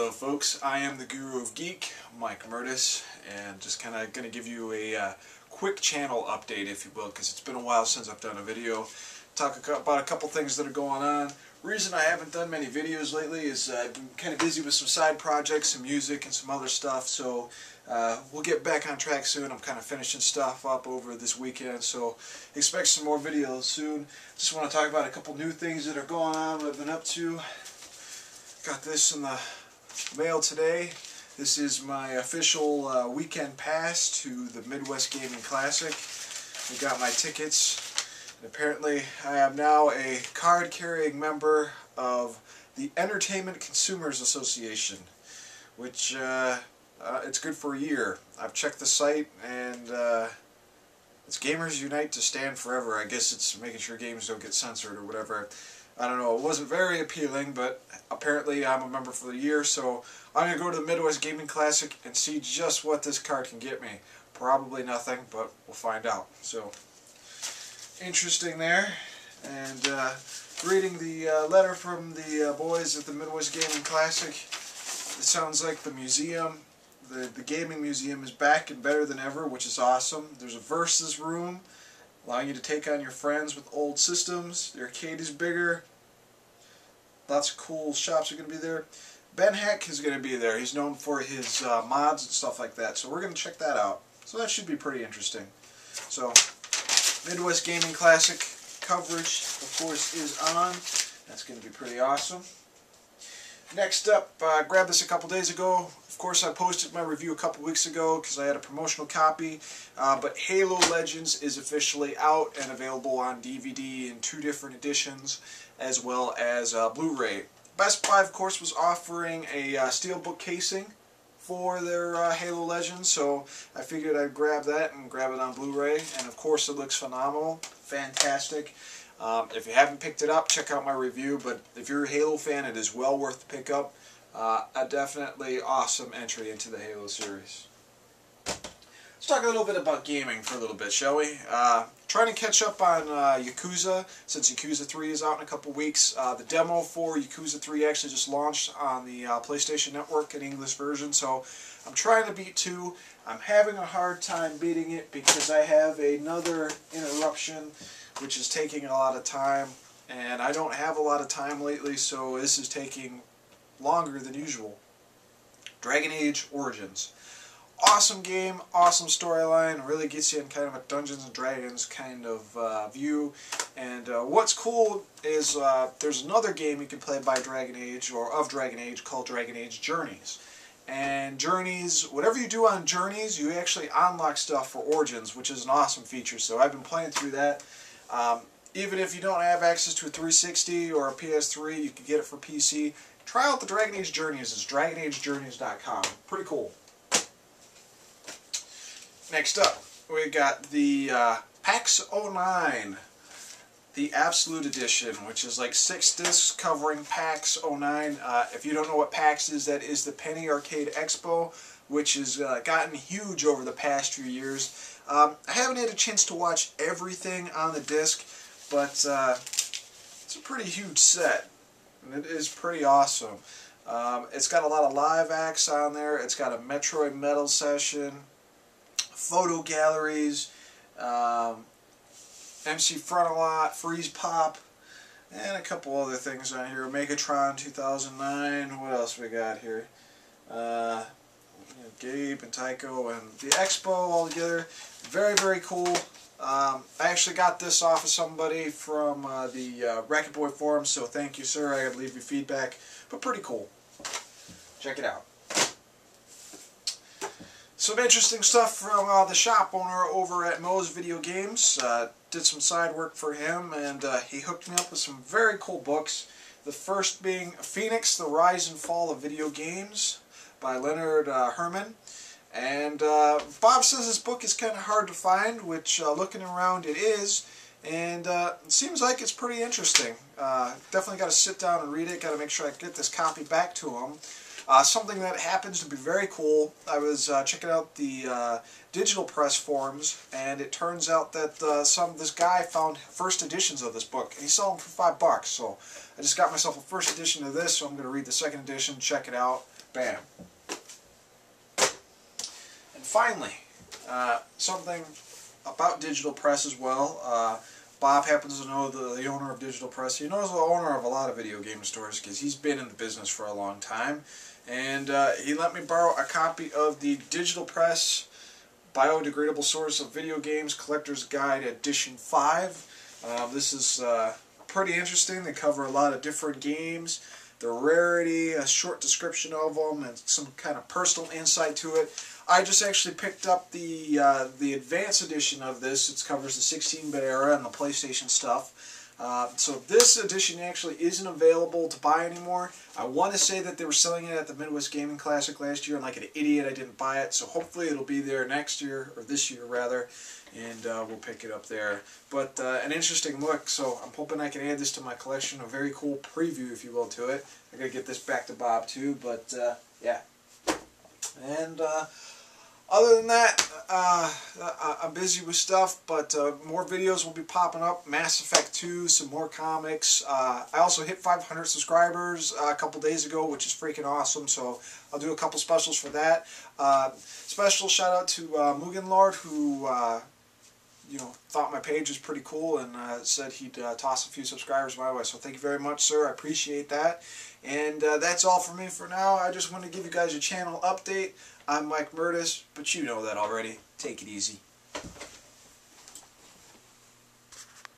Hello folks, I am the Guru of Geek, Mike Murtis, and just kind of going to give you a quick channel update, if you will, because it's been a while since I've done a video. Talk about a couple things that are going on. Reason I haven't done many videos lately is I've been kind of busy with some side projects, some music, and some other stuff, so we'll get back on track soon. I'm kind of finishing stuff up over this weekend, so expect some more videos soon. Just want to talk about a couple new things that are going on, what I've been up to. Got this in the mail today. This is my official weekend pass to the Midwest Gaming Classic. I got my tickets, and apparently I am now a card-carrying member of the Entertainment Consumers Association, which it's good for a year. I've checked the site, and it's Gamers Unite to Stand Forever. I guess it's making sure games don't get censored or whatever. I don't know, it wasn't very appealing, but apparently I'm a member for the year, so I'm going to go to the Midwest Gaming Classic and see just what this card can get me. Probably nothing, but we'll find out. So, interesting there. And reading the letter from the boys at the Midwest Gaming Classic, it sounds like the museum, the gaming museum is back and better than ever, which is awesome. There's a versus room, allowing you to take on your friends with old systems. The arcade is bigger. Lots of cool shops are going to be there. Ben Heck is going to be there. He's known for his mods and stuff like that, so we're going to check that out. So that should be pretty interesting. So, Midwest Gaming Classic coverage, of course, is on. That's going to be pretty awesome. Next up, I grabbed this a couple days ago. Of course, I posted my review a couple weeks ago because I had a promotional copy. But Halo Legends is officially out and available on DVD in 2 different editions, as well as Blu-ray. Best Buy, of course, was offering a steelbook casing for their Halo Legends, so I figured I'd grab that and grab it on Blu-ray. And of course, it looks phenomenal, fantastic. If you haven't picked it up, check out my review, but if you're a Halo fan, it is well worth the pickup. A definitely awesome entry into the Halo series. Let's talk a little bit about gaming for a little bit, shall we? Trying to catch up on Yakuza, since Yakuza 3 is out in a couple weeks. The demo for Yakuza 3 actually just launched on the PlayStation Network, an English version, so I'm trying to beat 2. I'm having a hard time beating it because I have another interruption, which is taking a lot of time, and I don't have a lot of time lately, so this is taking longer than usual. Dragon Age Origins. Awesome game, awesome storyline, really gets you in kind of a Dungeons and Dragons kind of view. And what's cool is there's another game you can play by Dragon Age, or of Dragon Age, called Dragon Age Journeys. And Journeys, whatever you do on Journeys, you actually unlock stuff for Origins, which is an awesome feature. So I've been playing through that. Even if you don't have access to a 360 or a PS3, you can get it for PC. Try out the Dragon Age Journeys. It's DragonAgeJourneys.com. Pretty cool. Next up, we got the PAX 09, the Absolute Edition, which is like 6 discs covering PAX 09. If you don't know what PAX is, that is the Penny Arcade Expo, which has gotten huge over the past few years. I haven't had a chance to watch everything on the disc, but it's a pretty huge set, and it is pretty awesome. It's got a lot of live acts on there. It's got a Metroid Metal session, photo galleries, MC Frontalot, Freeze Pop, and a couple other things on here. Megatron 2009. What else we got here? Gabe and Tycho and the Expo all together. Very, very cool. I actually got this off of somebody from the Racket Boy forum, so thank you, sir. I gotta leave you feedback, but pretty cool. Check it out. Some interesting stuff from the shop owner over at Moe's Video Games. Did some side work for him, and he hooked me up with some very cool books. The first being Phoenix, The Rise and Fall of Video Games by Leonard Herman. And Bob says this book is kind of hard to find, which looking around it is. And it seems like it's pretty interesting. Definitely got to sit down and read it. Got to make sure I get this copy back to him. Something that happens to be very cool, I was checking out the digital press forums, and it turns out that this guy found first editions of this book, and he sold them for $5. So I just got myself a first edition of this, so I'm going to read the second edition, check it out. Bam. And finally, something about Digital Press as well. Bob happens to know the owner of Digital Press. He knows the owner of a lot of video game stores because he's been in the business for a long time. And he let me borrow a copy of the Digital Press Biodegradable Source of Video Games Collector's Guide Edition 5. This is pretty interesting. They cover a lot of different games, the rarity, a short description of them, and some kind of personal insight to it. I just actually picked up the advanced edition of this. It covers the 16-bit era and the PlayStation stuff. So this edition actually isn't available to buy anymore. I want to say that they were selling it at the Midwest Gaming Classic last year, and like an idiot I didn't buy it. So hopefully it'll be there next year, or this year rather, and we'll pick it up there. But an interesting look, so I'm hoping I can add this to my collection. A very cool preview, if you will, to it. I gotta get this back to Bob too, but yeah. And other than that, I'm busy with stuff, but more videos will be popping up. Mass Effect 2, some more comics. I also hit 500 subscribers a couple days ago, which is freaking awesome, so I'll do a couple specials for that. Special shout out to Mugen Lord, who thought my page was pretty cool and said he'd toss a few subscribers my way. So thank you very much, sir. I appreciate that. And that's all for me for now. I just want to give you guys a channel update. I'm Mike Murtis, but you know that already. Take it easy.